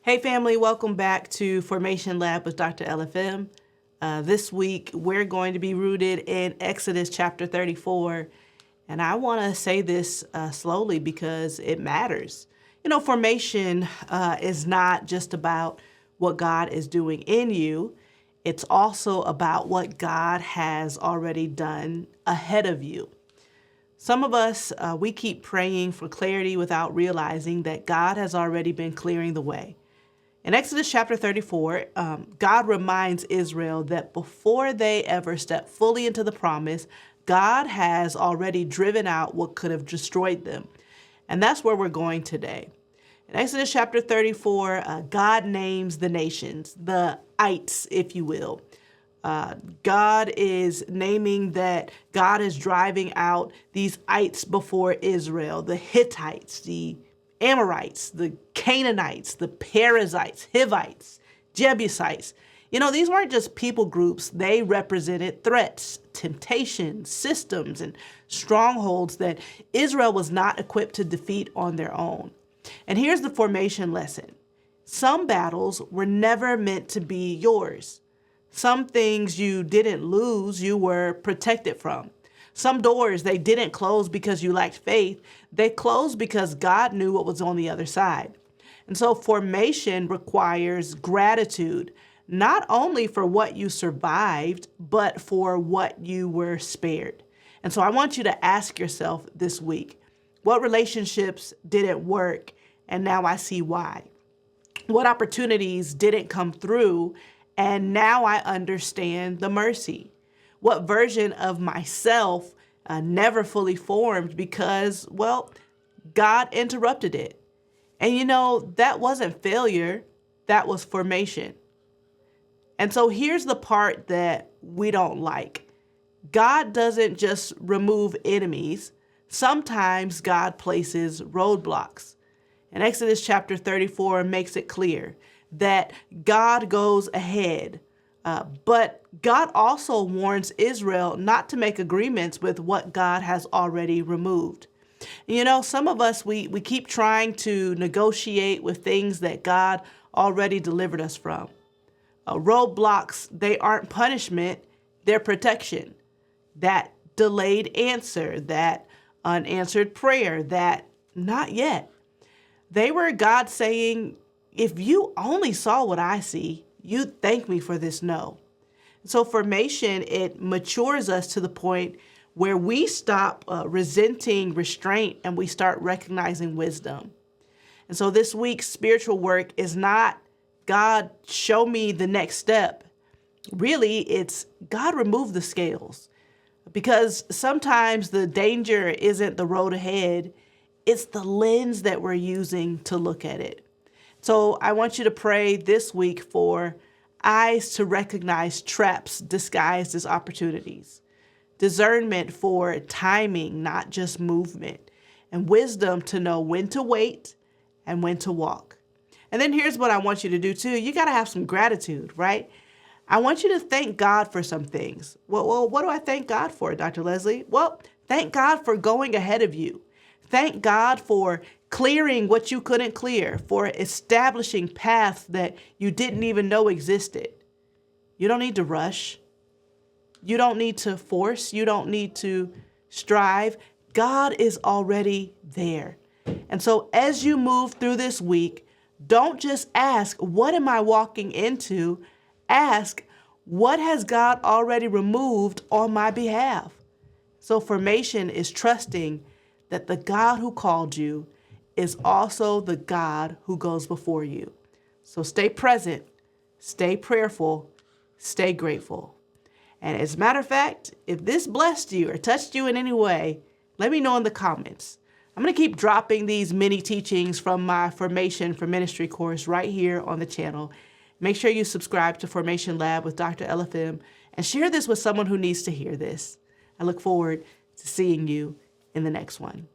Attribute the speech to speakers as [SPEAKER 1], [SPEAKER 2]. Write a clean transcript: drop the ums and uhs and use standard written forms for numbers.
[SPEAKER 1] Hey family, welcome back to Formation Lab with Dr. LFM. This week we're going to be rooted in Exodus chapter 34. And I want to say this slowly because it matters. You know, formation is not just about what God is doing in you. It's also about what God has already done ahead of you. Some of us, we keep praying for clarity without realizing that God has already been clearing the way. In Exodus chapter 34, God reminds Israel that before they ever step fully into the promise, God has already driven out what could have destroyed them. And that's where we're going today. In Exodus chapter 34, God names the nations, the ites, if you will. God is naming that God is driving out these ites before Israel, the Hittites, the Amorites, the Canaanites, the Perizzites, Hivites, Jebusites. You know, these weren't just people groups. They represented threats, temptations, systems, and strongholds that Israel was not equipped to defeat on their own. And here's the formation lesson. Some battles were never meant to be yours. Some things you didn't lose, you were protected from. Some doors, they didn't close because you lacked faith. They closed because God knew what was on the other side. And so formation requires gratitude, not only for what you survived, but for what you were spared. And so I want you to ask yourself this week, what relationships didn't work, and now I see why? What opportunities didn't come through, and now I understand the mercy? What version of myself never fully formed because, well, God interrupted it? And you know, that wasn't failure, that was formation. And so here's the part that we don't like. God doesn't just remove enemies. Sometimes God places roadblocks. And Exodus chapter 34 makes it clear that God goes ahead. But God also warns Israel not to make agreements with what God has already removed. You know, some of us, we keep trying to negotiate with things that God already delivered us from. Roadblocks, they aren't punishment, they're protection. That delayed answer, that unanswered prayer, that not yet. They were God saying, if you only saw what I see, you'd thank me for this no. So formation, it matures us to the point where we stop resenting restraint and we start recognizing wisdom. And so this week's spiritual work is not, God, show me the next step. Really, it's God, remove the scales. Because sometimes the danger isn't the road ahead, it's the lens that we're using to look at it. So I want you to pray this week for eyes to recognize traps disguised as opportunities, discernment for timing, not just movement, and wisdom to know when to wait and when to walk. And then here's what I want you to do too. You got to have some gratitude, right? I want you to thank God for some things. Well, what do I thank God for, Dr. Leslie? Well, thank God for going ahead of you. Thank God for clearing what you couldn't clear, for establishing paths that you didn't even know existed. You don't need to rush. You don't need to force. You don't need to strive. God is already there. And so as you move through this week, don't just ask, what am I walking into? Ask, what has God already removed on my behalf? So formation is trusting that the God who called you is also the God who goes before you. So stay present, stay prayerful, stay grateful. And as a matter of fact, if this blessed you or touched you in any way, let me know in the comments. I'm going to keep dropping these mini teachings from my Formation for Ministry course right here on the channel. Make sure you subscribe to Formation Lab with Dr. LFM and share this with someone who needs to hear this. I look forward to seeing you in the next one.